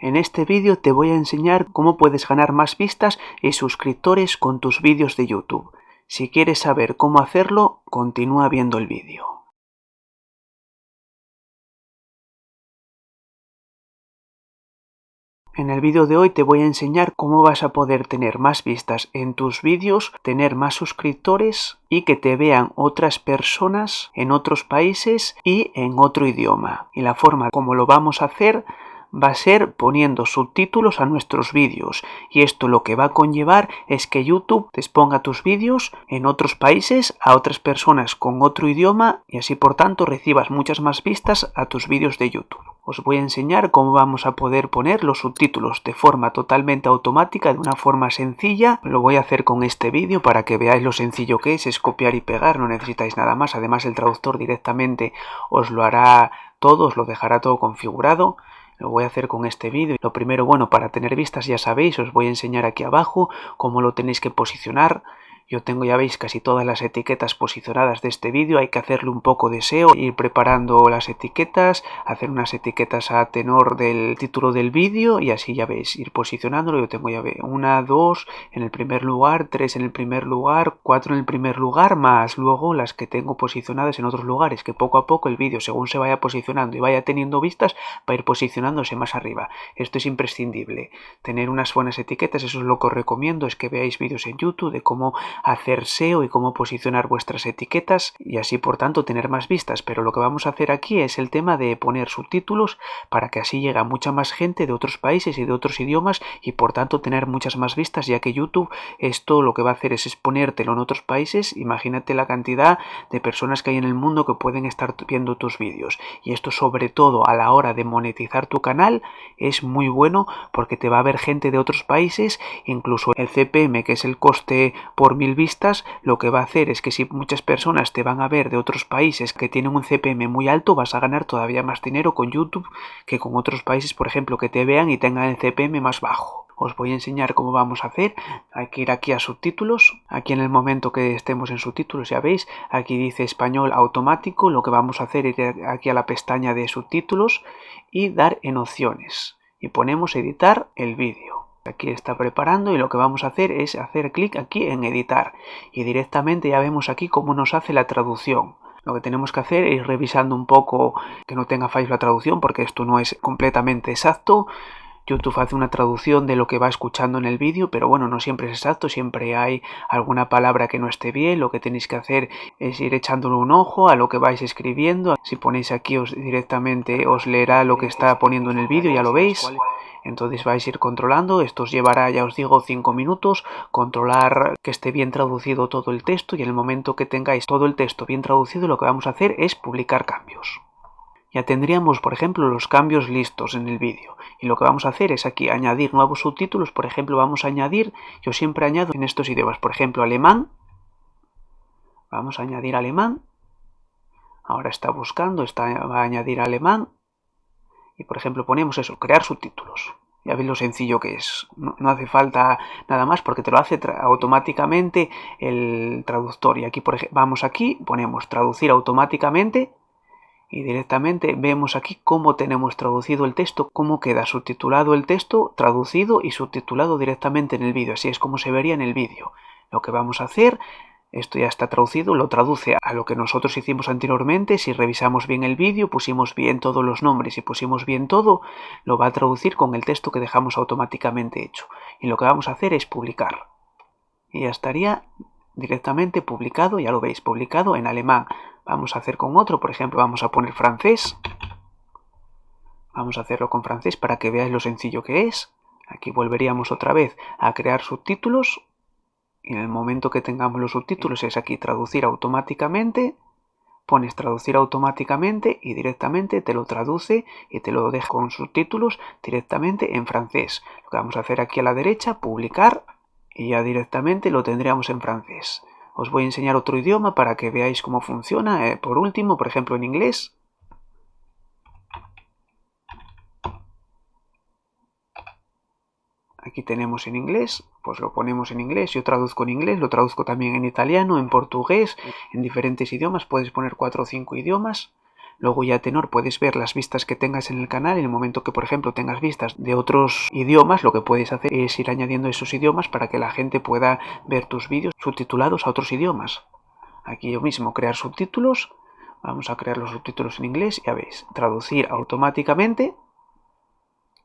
En este vídeo te voy a enseñar cómo puedes ganar más vistas y suscriptores con tus vídeos de YouTube. Si quieres saber cómo hacerlo, continúa viendo el vídeo. En el vídeo de hoy te voy a enseñar cómo vas a poder tener más vistas en tus vídeos, tener más suscriptores y que te vean otras personas en otros países y en otro idioma. Y la forma como lo vamos a hacer va a ser poniendo subtítulos a nuestros vídeos, y esto lo que va a conllevar es que YouTube te exponga tus vídeos en otros países a otras personas con otro idioma y así por tanto recibas muchas más vistas a tus vídeos de YouTube. Os voy a enseñar cómo vamos a poder poner los subtítulos de forma totalmente automática, de una forma sencilla. Lo voy a hacer con este vídeo para que veáis lo sencillo que es copiar y pegar, no necesitáis nada más. Además el traductor directamente os lo hará todo, os lo dejará todo configurado. Lo voy a hacer con este vídeo. Lo primero, bueno, para tener vistas ya sabéis, os voy a enseñar aquí abajo cómo lo tenéis que posicionar. Yo tengo, ya veis, casi todas las etiquetas posicionadas de este vídeo. Hay que hacerle un poco de SEO, ir preparando las etiquetas, hacer unas etiquetas a tenor del título del vídeo y así ya veis, ir posicionándolo. Yo tengo, ya veis, 1, 2 en el primer lugar, 3 en el primer lugar, 4 en el primer lugar, más luego las que tengo posicionadas en otros lugares, que poco a poco el vídeo, según se vaya posicionando y vaya teniendo vistas, va a ir posicionándose más arriba. Esto es imprescindible, tener unas buenas etiquetas. Eso es lo que os recomiendo, es que veáis vídeos en YouTube de cómo hacer SEO y cómo posicionar vuestras etiquetas y así por tanto tener más vistas. Pero lo que vamos a hacer aquí es el tema de poner subtítulos para que así llegue mucha más gente de otros países y de otros idiomas y por tanto tener muchas más vistas, ya que YouTube esto lo que va a hacer es exponértelo en otros países. Imagínate la cantidad de personas que hay en el mundo que pueden estar viendo tus vídeos, y esto sobre todo a la hora de monetizar tu canal es muy bueno porque te va a ver gente de otros países. Incluso el CPM, que es el coste por 1000 vistas, lo que va a hacer es que si muchas personas te van a ver de otros países que tienen un CPM muy alto, vas a ganar todavía más dinero con YouTube que con otros países, por ejemplo, que te vean y tengan el CPM más bajo. Os voy a enseñar cómo vamos a hacer. Hay que ir aquí a subtítulos. Aquí en el momento que estemos en subtítulos, ya veis, aquí dice español automático. Lo que vamos a hacer es ir aquí a la pestaña de subtítulos y dar en opciones. Y ponemos editar el vídeo. Aquí está preparando y lo que vamos a hacer es hacer clic aquí en editar. Y directamente ya vemos aquí cómo nos hace la traducción. Lo que tenemos que hacer es ir revisando un poco que no tenga fallos la traducción, porque esto no es completamente exacto. YouTube hace una traducción de lo que va escuchando en el vídeo, pero bueno, no siempre es exacto, siempre hay alguna palabra que no esté bien. Lo que tenéis que hacer es ir echándole un ojo a lo que vais escribiendo. Si ponéis aquí directamente os leerá lo que está poniendo en el vídeo, ya lo veis. Entonces vais a ir controlando. Esto os llevará, ya os digo, 5 minutos, controlar que esté bien traducido todo el texto, y en el momento que tengáis todo el texto bien traducido, lo que vamos a hacer es publicar cambios. Ya tendríamos, por ejemplo, los cambios listos en el vídeo. Y lo que vamos a hacer es aquí añadir nuevos subtítulos. Por ejemplo, vamos a añadir, yo siempre añado en estos idiomas, por ejemplo, alemán. Vamos a añadir alemán. Ahora está buscando, va a añadir alemán. Y por ejemplo ponemos eso, crear subtítulos. Ya veis lo sencillo que es. No hace falta nada más porque te lo hace automáticamente el traductor. Y aquí, por ejemplo, vamos aquí, ponemos traducir automáticamente. Y directamente vemos aquí cómo tenemos traducido el texto, cómo queda subtitulado el texto, traducido y subtitulado directamente en el vídeo. Así es como se vería en el vídeo. Lo que vamos a hacer, esto ya está traducido, lo traduce a lo que nosotros hicimos anteriormente. Si revisamos bien el vídeo, pusimos bien todos los nombres y pusimos bien todo, lo va a traducir con el texto que dejamos automáticamente hecho. Y lo que vamos a hacer es publicar. Y ya estaría directamente publicado, ya lo veis, publicado en alemán. Vamos a hacer con otro, por ejemplo, vamos a poner francés. Vamos a hacerlo con francés para que veáis lo sencillo que es. Aquí volveríamos otra vez a crear subtítulos. Y en el momento que tengamos los subtítulos es aquí traducir automáticamente. Pones traducir automáticamente y directamente te lo traduce y te lo deja con subtítulos directamente en francés. Lo que vamos a hacer aquí a la derecha, publicar, y ya directamente lo tendríamos en francés. Os voy a enseñar otro idioma para que veáis cómo funciona. Por último, por ejemplo, en inglés. Aquí tenemos en inglés, pues lo ponemos en inglés. Yo traduzco en inglés, lo traduzco también en italiano, en portugués, en diferentes idiomas. Puedes poner 4 o 5 idiomas. Luego ya a tenor puedes ver las vistas que tengas en el canal. En el momento que, por ejemplo, tengas vistas de otros idiomas, lo que puedes hacer es ir añadiendo esos idiomas para que la gente pueda ver tus vídeos subtitulados a otros idiomas. Aquí yo mismo, crear subtítulos. Vamos a crear los subtítulos en inglés, ya veis, traducir automáticamente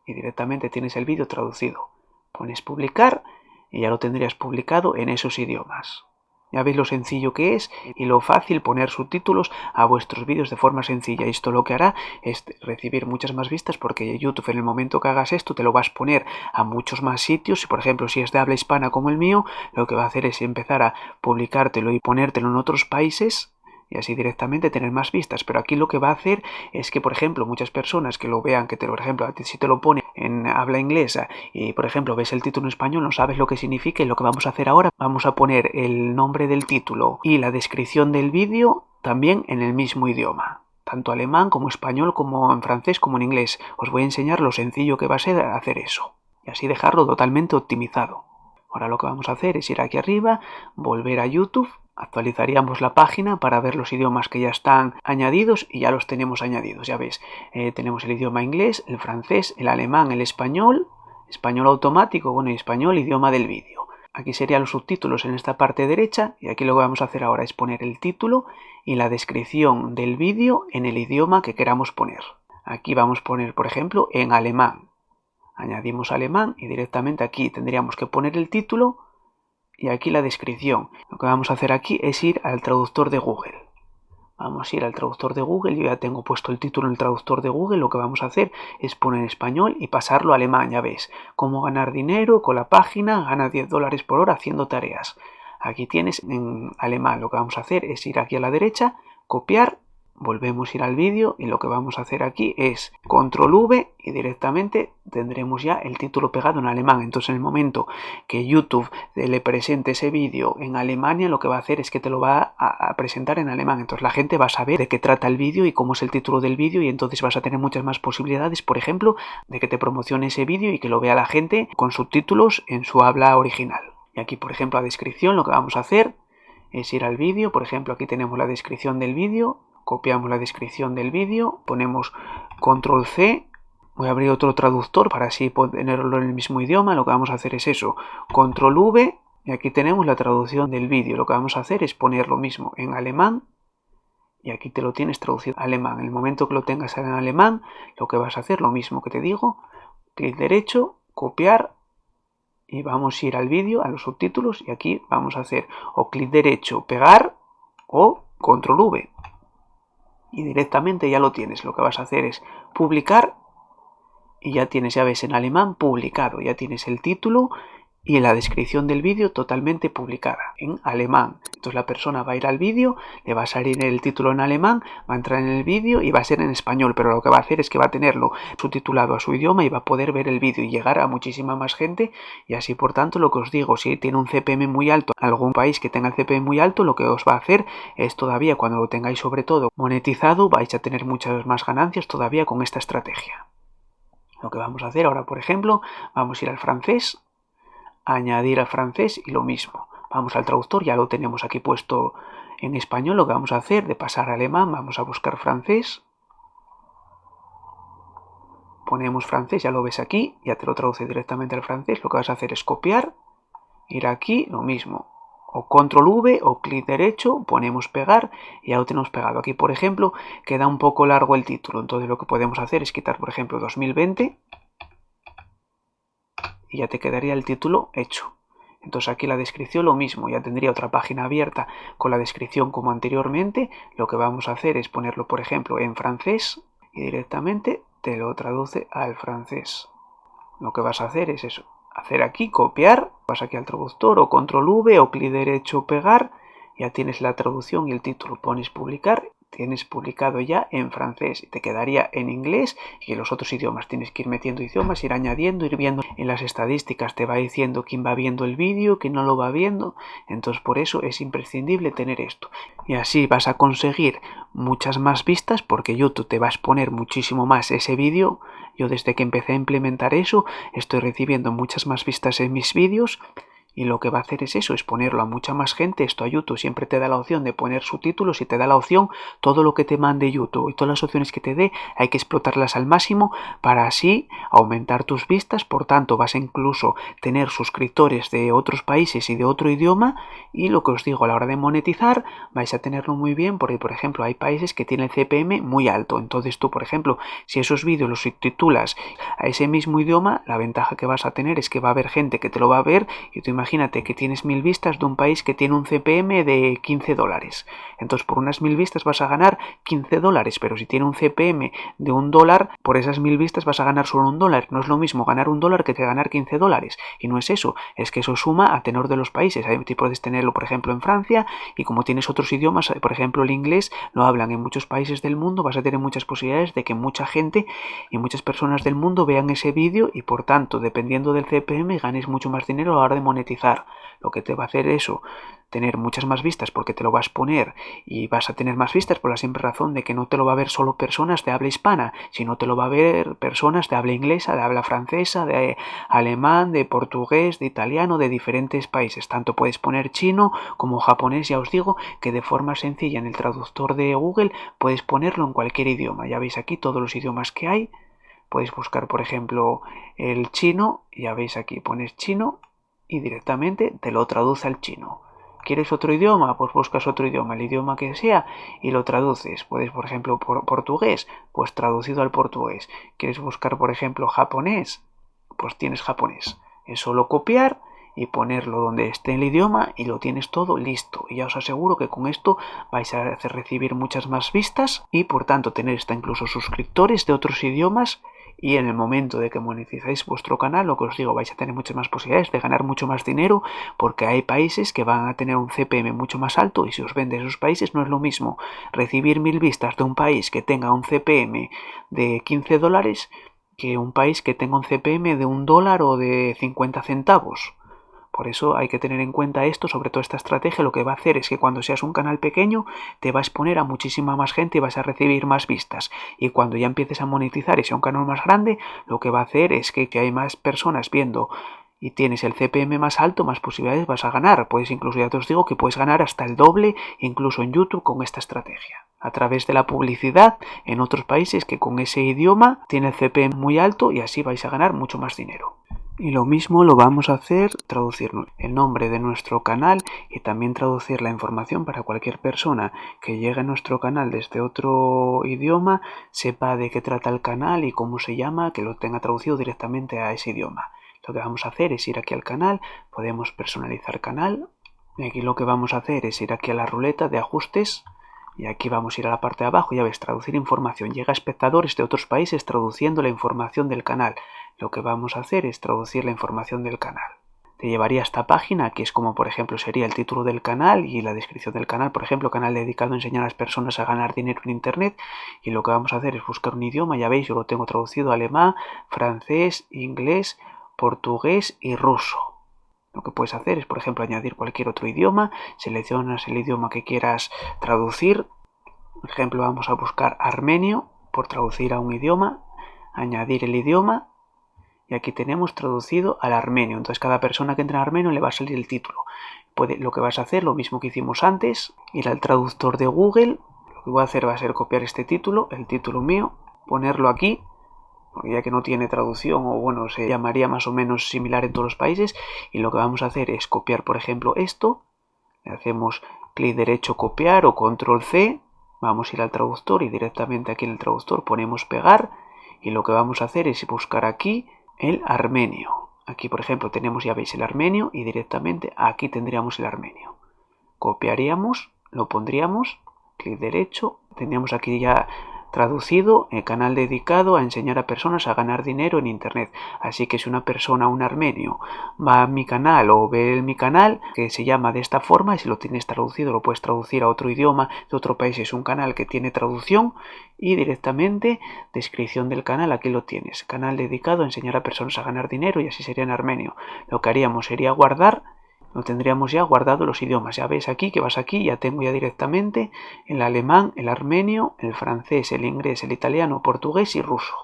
y directamente tienes el vídeo traducido. Pones publicar y ya lo tendrías publicado en esos idiomas. Ya veis lo sencillo que es y lo fácil poner subtítulos a vuestros vídeos de forma sencilla. Esto lo que hará es recibir muchas más vistas porque YouTube, en el momento que hagas esto, te lo vas a poner a muchos más sitios. Por ejemplo, si es de habla hispana como el mío, lo que va a hacer es empezar a publicártelo y ponértelo en otros países y así directamente tener más vistas. Pero aquí lo que va a hacer es que, por ejemplo, muchas personas que lo vean, que por ejemplo, si te lo pone en habla inglesa y, por ejemplo, ves el título en español, no sabes lo que significa, y lo que vamos a hacer ahora, vamos a poner el nombre del título y la descripción del vídeo también en el mismo idioma. Tanto alemán como español, como en francés, como en inglés. Os voy a enseñar lo sencillo que va a ser hacer eso. Y así dejarlo totalmente optimizado. Ahora lo que vamos a hacer es ir aquí arriba, volver a YouTube, actualizaríamos la página para ver los idiomas que ya están añadidos y ya los tenemos añadidos. Ya veis, tenemos el idioma inglés, el francés, el alemán, el español, español automático, bueno, y español, idioma del vídeo. Aquí serían los subtítulos en esta parte derecha y aquí lo que vamos a hacer ahora es poner el título y la descripción del vídeo en el idioma que queramos poner. Aquí vamos a poner, por ejemplo, en alemán. Añadimos alemán y directamente aquí tendríamos que poner el título y aquí la descripción. Lo que vamos a hacer aquí es ir al traductor de Google. Vamos a ir al traductor de Google. Yo ya tengo puesto el título en el traductor de Google. Lo que vamos a hacer es poner español y pasarlo a alemán. Ya ves, cómo ganar dinero con la página, gana $10 por hora haciendo tareas. Aquí tienes en alemán. Lo que vamos a hacer es ir aquí a la derecha, copiar, volvemos a ir al vídeo y lo que vamos a hacer aquí es control V y directamente tendremos ya el título pegado en alemán. Entonces en el momento que YouTube le presente ese vídeo en Alemania, lo que va a hacer es que te lo va a presentar en alemán. Entonces la gente va a saber de qué trata el vídeo y cómo es el título del vídeo y entonces vas a tener muchas más posibilidades, por ejemplo, de que te promocione ese vídeo y que lo vea la gente con subtítulos en su habla original. Y aquí, por ejemplo, la descripción, lo que vamos a hacer es ir al vídeo. Por ejemplo, aquí tenemos la descripción del vídeo. Copiamos la descripción del vídeo, ponemos control C, voy a abrir otro traductor para así tenerlo en el mismo idioma. Lo que vamos a hacer es eso, control V y aquí tenemos la traducción del vídeo. Lo que vamos a hacer es poner lo mismo en alemán y aquí te lo tienes traducido en alemán. En el momento que lo tengas en alemán, lo que vas a hacer, lo mismo que te digo, clic derecho, copiar y vamos a ir al vídeo, a los subtítulos y aquí vamos a hacer o clic derecho, pegar o control V. Y directamente ya lo tienes. Lo que vas a hacer es publicar y ya tienes, ya ves, en alemán publicado. Ya tienes el título y la descripción del vídeo totalmente publicada en alemán. Entonces la persona va a ir al vídeo, le va a salir el título en alemán, va a entrar en el vídeo y va a ser en español, pero lo que va a hacer es que va a tenerlo subtitulado a su idioma y va a poder ver el vídeo y llegar a muchísima más gente. Y así, por tanto, lo que os digo, si tiene un CPM muy alto, algún país que tenga el CPM muy alto, lo que os va a hacer es todavía, cuando lo tengáis sobre todo monetizado, vais a tener muchas más ganancias todavía con esta estrategia. Lo que vamos a hacer ahora, por ejemplo, vamos a ir al francés, añadir al francés y lo mismo. Vamos al traductor, ya lo tenemos aquí puesto en español. Lo que vamos a hacer de pasar a alemán, vamos a buscar francés. Ponemos francés, ya lo ves aquí, ya te lo traduce directamente al francés. Lo que vas a hacer es copiar, ir aquí, lo mismo. O control V o clic derecho, ponemos pegar y ya lo tenemos pegado. Aquí, por ejemplo, queda un poco largo el título. Entonces lo que podemos hacer es quitar, por ejemplo, 2020 y ya te quedaría el título hecho. Entonces aquí la descripción lo mismo, ya tendría otra página abierta con la descripción como anteriormente. Lo que vamos a hacer es ponerlo, por ejemplo, en francés y directamente te lo traduce al francés. Lo que vas a hacer es eso, hacer aquí, copiar, vas aquí al traductor o control V o clic derecho, pegar, ya tienes la traducción y el título, pones publicar, tienes publicado ya en francés y te quedaría en inglés y en los otros idiomas. Tienes que ir metiendo idiomas, ir añadiendo, ir viendo en las estadísticas, te va diciendo quién va viendo el vídeo, quién no lo va viendo. Entonces por eso es imprescindible tener esto y así vas a conseguir muchas más vistas porque YouTube te va a exponer muchísimo más ese vídeo. Yo desde que empecé a implementar eso estoy recibiendo muchas más vistas en mis vídeos Y lo que va a hacer es eso, es ponerlo a mucha más gente. Esto a YouTube siempre te da la opción de poner subtítulos y te da la opción todo lo que te mande YouTube y todas las opciones que te dé hay que explotarlas al máximo para así aumentar tus vistas. Por tanto, vas a incluso tener suscriptores de otros países y de otro idioma. Y lo que os digo, a la hora de monetizar vais a tenerlo muy bien porque, por ejemplo, hay países que tienen el CPM muy alto. Entonces tú, por ejemplo, si esos vídeos los subtitulas a ese mismo idioma, la ventaja que vas a tener es que va a haber gente que te lo va a ver y tú imagínate que tienes 1000 vistas de un país que tiene un CPM de $15. Entonces por unas 1000 vistas vas a ganar $15, pero si tiene un CPM de $1, por esas 1000 vistas vas a ganar solo $1. No es lo mismo ganar $1 que ganar $15. Y no es eso, es que eso suma a tenor de los países. Ahí puedes tenerlo, por ejemplo, en Francia, y como tienes otros idiomas, por ejemplo el inglés, lo hablan en muchos países del mundo, vas a tener muchas posibilidades de que mucha gente y muchas personas del mundo vean ese vídeo y por tanto, dependiendo del CPM, ganes mucho más dinero a la hora de monetizar. Lo que te va a hacer eso, tener muchas más vistas porque te lo vas a poner y vas a tener más vistas por la simple razón de que no te lo va a ver solo personas de habla hispana, sino te lo va a ver personas de habla inglesa, de habla francesa, de alemán, de portugués, de italiano, de diferentes países. Tanto puedes poner chino como japonés, ya os digo que de forma sencilla en el traductor de Google puedes ponerlo en cualquier idioma. Ya veis aquí todos los idiomas que hay. Podéis buscar, por ejemplo, el chino, ya veis aquí, pones chino y directamente te lo traduce al chino. ¿Quieres otro idioma? Pues buscas otro idioma, el idioma que sea, y lo traduces. Puedes, por ejemplo, portugués, pues traducido al portugués. ¿Quieres buscar, por ejemplo, japonés? Pues tienes japonés. Es solo copiar y ponerlo donde esté el idioma y lo tienes todo listo. Y ya os aseguro que con esto vais a hacer recibir muchas más vistas y por tanto tener hasta incluso suscriptores de otros idiomas. Y en el momento de que monetizáis vuestro canal, lo que os digo, vais a tener muchas más posibilidades de ganar mucho más dinero porque hay países que van a tener un CPM mucho más alto y si os ven de esos países no es lo mismo recibir 1000 vistas de un país que tenga un CPM de $15 que un país que tenga un CPM de $1 o de 50 centavos. Por eso hay que tener en cuenta esto, sobre todo esta estrategia, lo que va a hacer es que cuando seas un canal pequeño te va a exponer a muchísima más gente y vas a recibir más vistas. Y cuando ya empieces a monetizar y sea un canal más grande, lo que va a hacer es que hay más personas viendo y tienes el CPM más alto, más posibilidades vas a ganar. Puedes incluso, ya te os digo, que puedes ganar hasta el doble, incluso en YouTube con esta estrategia. A través de la publicidad en otros países que con ese idioma tiene el CPM muy alto y así vais a ganar mucho más dinero. Y lo mismo lo vamos a hacer, traducir el nombre de nuestro canal y también traducir la información para cualquier persona que llegue a nuestro canal desde otro idioma, sepa de qué trata el canal y cómo se llama, que lo tenga traducido directamente a ese idioma. Lo que vamos a hacer es ir aquí al canal, podemos personalizar canal, y aquí lo que vamos a hacer es ir aquí a la ruleta de ajustes, y aquí vamos a ir a la parte de abajo, ya ves, traducir información. Llega a espectadores de otros países traduciendo la información del canal. Lo que vamos a hacer es traducir la información del canal. Te llevaría a esta página, que es como por ejemplo sería el título del canal y la descripción del canal. Por ejemplo, canal dedicado a enseñar a las personas a ganar dinero en internet. Y lo que vamos a hacer es buscar un idioma, ya veis, yo lo tengo traducido a alemán, francés, inglés, portugués y ruso. Lo que puedes hacer es, por ejemplo, añadir cualquier otro idioma, seleccionas el idioma que quieras traducir. Por ejemplo, vamos a buscar armenio por traducir a un idioma, añadir el idioma y aquí tenemos traducido al armenio. Entonces cada persona que entre en armenio le va a salir el título. Lo que vas a hacer, lo mismo que hicimos antes, ir al traductor de Google. Lo que voy a hacer va a ser copiar este título, el título mío, ponerlo aquí, porque ya que no tiene traducción o bueno, se llamaría más o menos similar en todos los países. Y lo que vamos a hacer es copiar, por ejemplo, esto. Le hacemos clic derecho copiar o control C. Vamos a ir al traductor y directamente aquí en el traductor ponemos pegar. Y lo que vamos a hacer es buscar aquí el armenio. Aquí, por ejemplo, tenemos, ya veis, el armenio y directamente aquí tendríamos el armenio. Copiaríamos, lo pondríamos, clic derecho, tendríamos aquí ya traducido el canal dedicado a enseñar a personas a ganar dinero en internet. Así que si una persona, un armenio, va a mi canal o ve mi canal que se llama de esta forma y si lo tienes traducido lo puedes traducir a otro idioma de otro país, es un canal que tiene traducción y directamente descripción del canal, aquí lo tienes, canal dedicado a enseñar a personas a ganar dinero y así sería en armenio. Lo que haríamos sería guardar. Lo tendríamos ya guardado los idiomas. Ya ves aquí que vas aquí, ya tengo ya directamente el alemán, el armenio, el francés, el inglés, el italiano, portugués y ruso.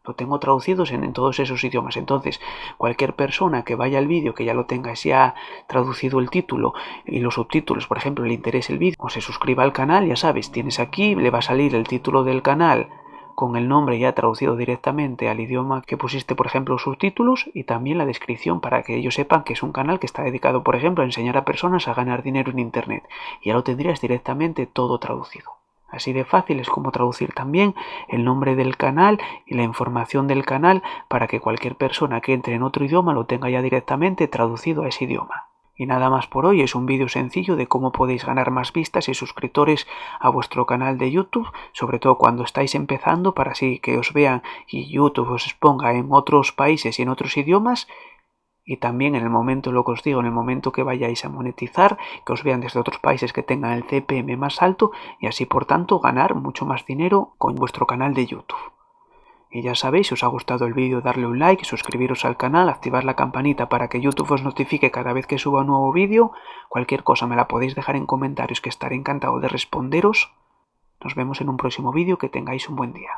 Lo tengo traducidos en todos esos idiomas. Entonces, cualquier persona que vaya al vídeo, que ya lo tenga ya traducido el título y los subtítulos, por ejemplo, le interese el vídeo o se suscriba al canal, ya sabes, tienes aquí, le va a salir el título del canal con el nombre ya traducido directamente al idioma que pusiste, por ejemplo, subtítulos, y también la descripción para que ellos sepan que es un canal que está dedicado, por ejemplo, a enseñar a personas a ganar dinero en Internet. Y ya lo tendrías directamente todo traducido. Así de fácil es como traducir también el nombre del canal y la información del canal para que cualquier persona que entre en otro idioma lo tenga ya directamente traducido a ese idioma. Y nada más por hoy, es un vídeo sencillo de cómo podéis ganar más vistas y suscriptores a vuestro canal de YouTube, sobre todo cuando estáis empezando, para así que os vean y YouTube os exponga en otros países y en otros idiomas. Y también en el momento, lo que os digo, en el momento que vayáis a monetizar, que os vean desde otros países que tengan el CPM más alto y así por tanto ganar mucho más dinero con vuestro canal de YouTube. Y ya sabéis, si os ha gustado el vídeo, darle un like, suscribiros al canal, activar la campanita para que YouTube os notifique cada vez que suba un nuevo vídeo. Cualquier cosa me la podéis dejar en comentarios, que estaré encantado de responderos. Nos vemos en un próximo vídeo, que tengáis un buen día.